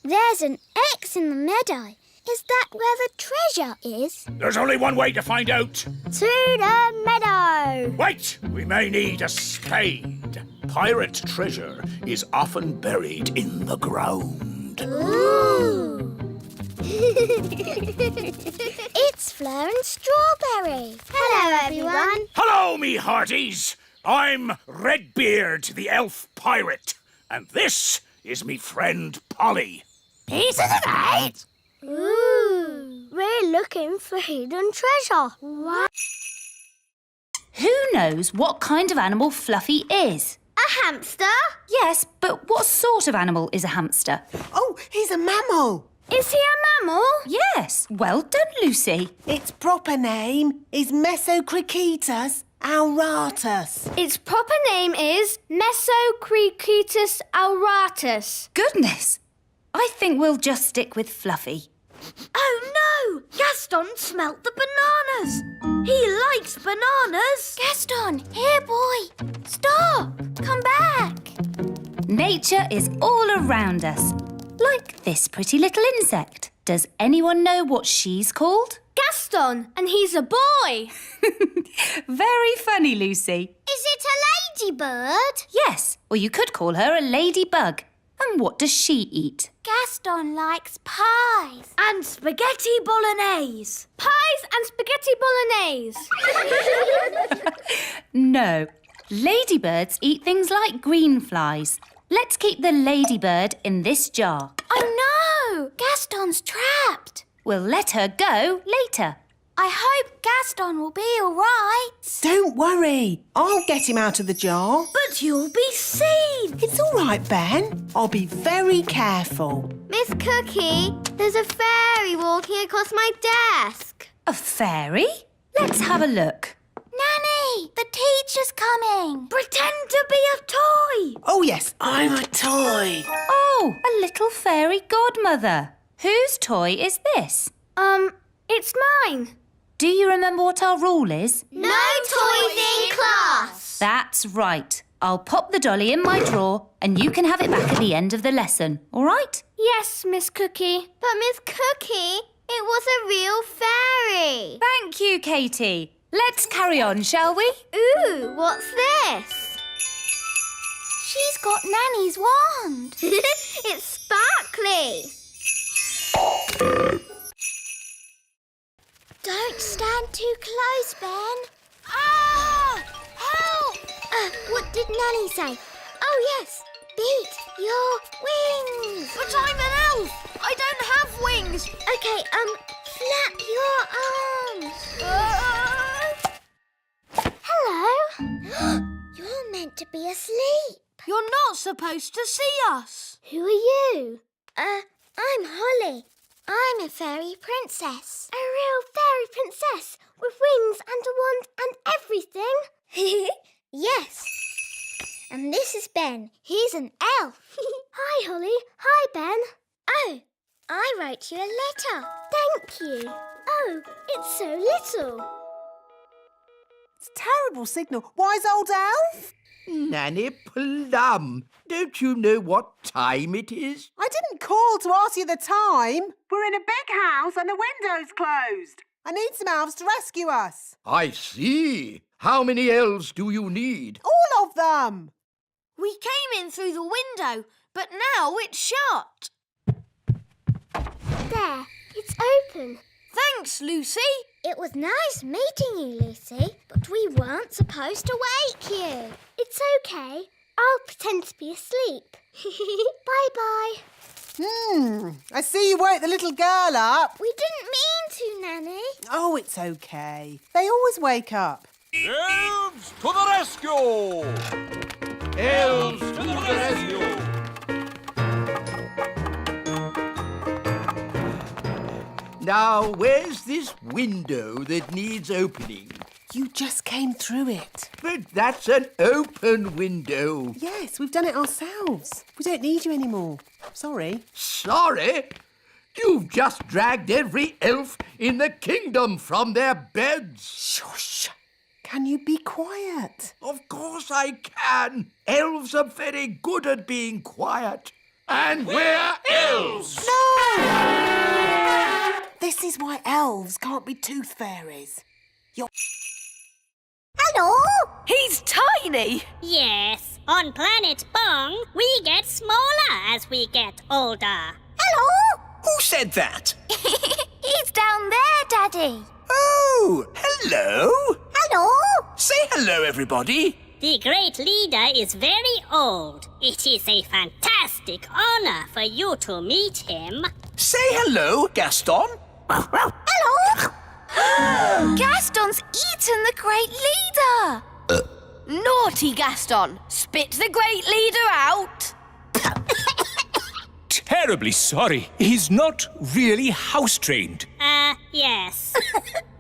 There's an X in the meadow. Is that where the treasure is? There's only one way to find out. To the meadow! Wait! We may need a spade. Pirate treasure is often buried in the ground. Ooh! It's Fleur and Strawberry. Hello, everyone. Hello, me hearties. I'm Redbeard, the elf pirate. And this is me friend Polly. Pieces of 8? Ooh! We're looking for hidden treasure. What? Who knows what kind of animal Fluffy is? A hamster? Yes, but what sort of animal is a hamster? Oh, he's a mammal. Is he a mammal? Yes, well done, Lucy. Its proper name is Mesocricetus auratus. Its proper name is Mesocricetus auratus. Goodness! I think we'll just stick with Fluffy. Oh no! Gaston smelt the bananas! He likes bananas! Gaston, here boy! Stop! Come back! Nature is all around us, like this pretty little insect. Does anyone know what she's called? Gaston, and he's a boy! Very funny, Lucy. Is it a ladybird? Yes, or you could call her a ladybug. And what does she eat? Gaston likes pies. And spaghetti bolognese! Pies and spaghetti bolognese! No, ladybirds eat things like green flies. Let's keep the ladybird in this jar. Oh no! Gaston's trapped. We'll let her go later. I hope Gaston will be all right. Don't worry. I'll get him out of the jar. But you'll be seen! It's all right, Ben. I'll be very careful. Miss Cookie, there's a fairy walking across my desk. A fairy? Let's have a look. Nanny, the teacher's coming. Pretend to be a toy! Oh, yes, I'm a toy. Oh, a little fairy godmother. Whose toy is this? It's mine. Do you remember what our rule is? No toys in class. That's right. I'll pop the dolly in my drawer and you can have it back at the end of the lesson, all right? Yes, Miss Cookie. But Miss Cookie, it was a real fairy. Thank you, Katie. Let's carry on, shall we? Ooh, what's this? She's got Nanny's wand. It's sparkly. Don't stand too close, Ben. Ah! Help! What did Nanny say? Oh, yes. Beat your wings. But I'm an elf! I don't have wings! Okay, flap your arms. Hello. You're meant to be asleep. You're not supposed to see us. Who are you? I'm Holly. I'm a fairy princess. A real fairy princess with wings and a wand and everything. Yes. And this is Ben. He's an elf. Hi, Holly. Hi, Ben. Oh, I wrote you a letter. Thank you. Oh, it's so little. It's a terrible signal. Wise old elf? Nanny Plum, don't you know what time it is? I didn't call to ask you the time. We're in a big house and the window's closed. I need some elves to rescue us. I see. How many elves do you need? All of them. We came in through the window, but now it's shut. There, it's open. Thanks, Lucy. It was nice meeting you, Lucy, but we weren't supposed to wake you. It's okay. I'll pretend to be asleep. Bye-bye. I see you woke the little girl up. We didn't mean to, Nanny. Oh, it's okay. They always wake up. Elves to the rescue! Elves to the rescue! Now, where's this window that needs opening? You just came through it. But that's an open window. Yes, we've done it ourselves. We don't need you anymore. Sorry. Sorry? You've just dragged every elf in the kingdom from their beds. Shush! Can you be quiet? Of course I can. Elves are very good at being quiet. And we're elves! No! This is why elves can't be tooth fairies. Hello? He's tiny! Yes, on planet Bong, we get smaller as we get older. Hello? Who said that? He's down there, Daddy. Oh, hello. Hello? Say hello, everybody. The great leader is very old. It is a fantastic honor for you to meet him. Say hello, Gaston. Hello? Gaston's eaten the great leader. Naughty Gaston! Spit the great leader out! Terribly sorry. He's not really house-trained. Yes.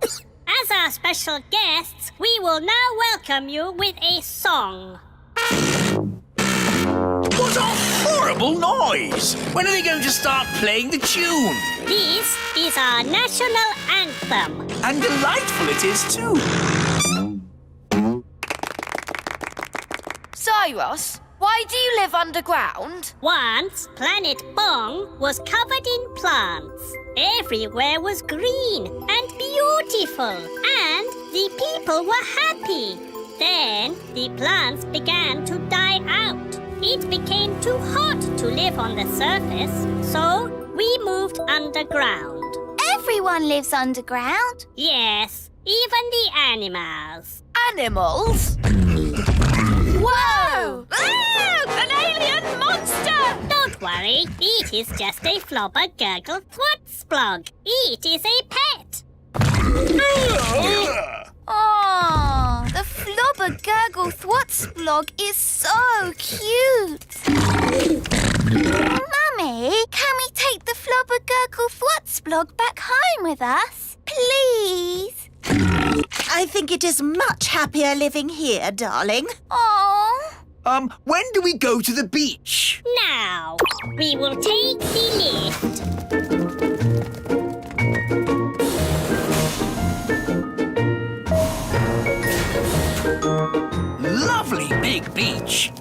As our special guests, we will now welcome you with a song. What a horrible noise! When are they going to start playing the tune? This is our national anthem. And delightful it is, too. Cyrus, why do you live underground? Once, planet Bong was covered in plants. Everywhere was green and beautiful, and the people were happy. Then the plants began to die out. It became too hot to live on the surface, so we moved underground. Everyone lives underground. Yes, even the animals. Animals? Whoa! An alien monster! Don't worry, it is just a flobber gurgle thwutsplog. It is a pet. Oh, the flobber gurgle thwutsplog is so cute. Mummy, can we take the flobber gurgle thwutsplog back home with us? Please? I think it is much happier living here, darling. Oh. When do we go to the beach? Now, we will take the lift. Lovely big beach.